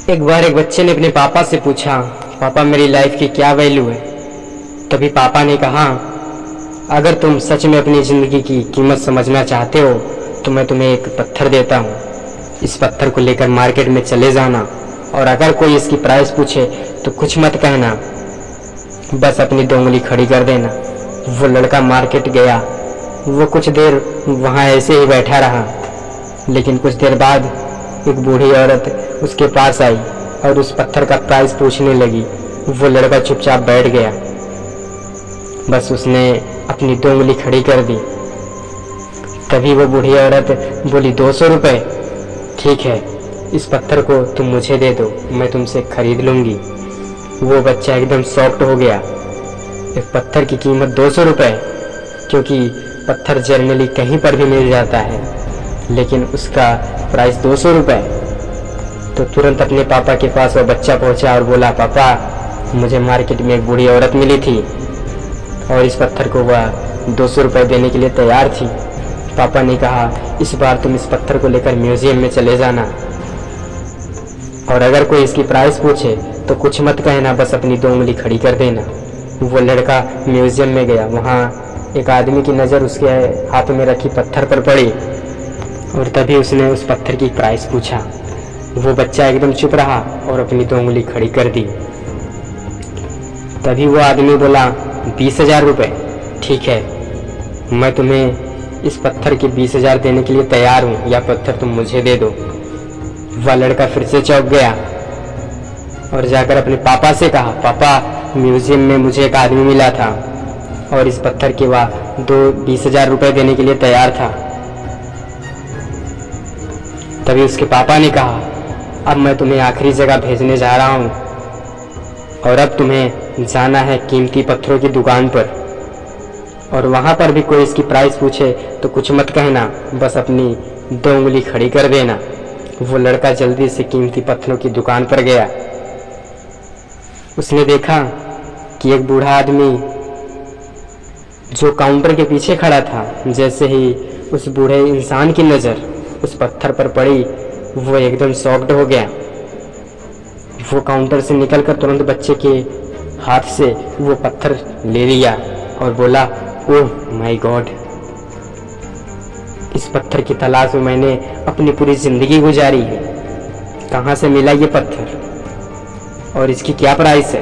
एक बार एक बच्चे ने अपने पापा से पूछा, पापा मेरी लाइफ की क्या वैल्यू है। तभी पापा ने कहा, अगर तुम सच में अपनी ज़िंदगी की कीमत समझना चाहते हो तो मैं तुम्हें एक पत्थर देता हूँ। इस पत्थर को लेकर मार्केट में चले जाना और अगर कोई इसकी प्राइस पूछे तो कुछ मत कहना, बस अपनी दो उंगली खड़ी कर देना। वो लड़का मार्केट गया। वो कुछ देर वहाँ ऐसे ही बैठा रहा, लेकिन कुछ देर बाद एक बूढ़ी औरत उसके पास आई और उस पत्थर का प्राइस पूछने लगी। वो लड़का चुपचाप बैठ गया, बस उसने अपनी दो उंगली खड़ी कर दी। तभी वो बूढ़ी औरत बोली, 200 रुपये। ठीक है, इस पत्थर को तुम मुझे दे दो, मैं तुमसे खरीद लूँगी। वो बच्चा एकदम शॉक्ड हो गया। एक पत्थर की कीमत 200 रुपये, क्योंकि पत्थर जनरली कहीं पर भी मिल जाता है, लेकिन उसका प्राइस 200 रुपये। तो तुरंत अपने पापा के पास वो बच्चा पहुंचा और बोला, पापा मुझे मार्केट में एक बूढ़ी औरत मिली थी और इस पत्थर को वह 200 रुपये देने के लिए तैयार थी। पापा ने कहा, इस बार तुम इस पत्थर को लेकर म्यूज़ियम में चले जाना और अगर कोई इसकी प्राइस पूछे तो कुछ मत कहना, बस अपनी दो उंगली खड़ी कर देना। वो लड़का म्यूज़ियम में गया। वहाँ एक आदमी की नज़र उसके हाथ में रखी पत्थर पर पड़ी और तभी उसने उस पत्थर की प्राइस पूछा। वो बच्चा एकदम चुप रहा और अपनी दो उंगली खड़ी कर दी। तभी वो आदमी बोला, 20,000 रुपये। ठीक है, मैं तुम्हें इस पत्थर के 20,000 देने के लिए तैयार हूँ, या पत्थर तुम मुझे दे दो। वह लड़का फिर से चौंक गया और जाकर अपने पापा से कहा, पापा म्यूज़ियम में मुझे एक आदमी मिला था और इस पत्थर के वह 20,000 रुपये देने के लिए तैयार था। तभी उसके पापा ने कहा, अब मैं तुम्हें आखिरी जगह भेजने जा रहा हूँ और अब तुम्हें जाना है कीमती पत्थरों की दुकान पर और वहाँ पर भी कोई इसकी प्राइस पूछे तो कुछ मत कहना, बस अपनी दो उंगली खड़ी कर देना। वो लड़का जल्दी से कीमती पत्थरों की दुकान पर गया। उसने देखा कि एक बूढ़ा आदमी जो काउंटर के पीछे खड़ा था, जैसे ही उस बूढ़े इंसान की नज़र उस पत्थर पर पड़ी, वो एकदम शॉक्ड हो गया। वो काउंटर से निकलकर तुरंत बच्चे के हाथ से वो पत्थर ले लिया और बोला, ओह माय गॉड, इस पत्थर की तलाश में मैंने अपनी पूरी ज़िंदगी गुजारी है। कहाँ से मिला ये पत्थर और इसकी क्या प्राइस है?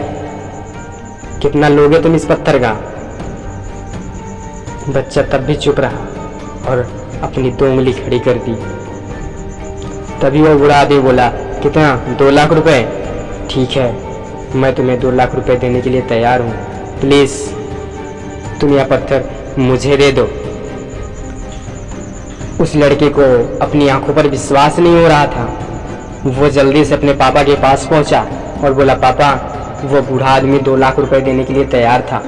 कितना लोगे तुम इस पत्थर का? बच्चा तब भी चुप रहा और अपनी दो उंगली खड़ी कर दी। तभी वो बूढ़ा आदमी बोला, कितना? 2 लाख रुपए। ठीक है, मैं तुम्हें 2 लाख रुपए देने के लिए तैयार हूँ, प्लीज़ तुम यह पत्थर मुझे दे दो। उस लड़के को अपनी आंखों पर विश्वास नहीं हो रहा था। वो जल्दी से अपने पापा के पास पहुंचा और बोला, पापा वो बूढ़ा आदमी 2 लाख रुपए देने के लिए तैयार था।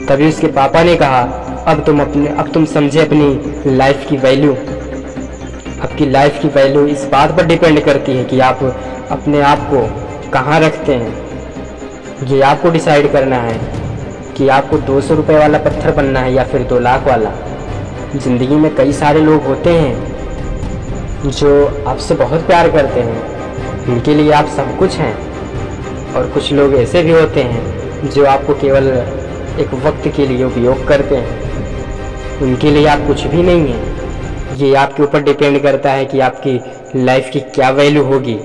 तभी उसके पापा ने कहा, अब तुम समझे अपनी लाइफ की वैल्यू। आपकी लाइफ की वैल्यू इस बात पर डिपेंड करती है कि आप अपने आप को कहाँ रखते हैं। ये आपको डिसाइड करना है कि आपको 200 रुपये वाला पत्थर बनना है या फिर 2 लाख वाला। ज़िंदगी में कई सारे लोग होते हैं जो आपसे बहुत प्यार करते हैं, उनके लिए आप सब कुछ हैं, और कुछ लोग ऐसे भी होते हैं जो आपको केवल एक वक्त के लिए उपयोग करते हैं, उनके लिए आप कुछ भी नहीं हैं। ये आपके ऊपर डिपेंड करता है कि आपकी लाइफ की क्या वैल्यू होगी।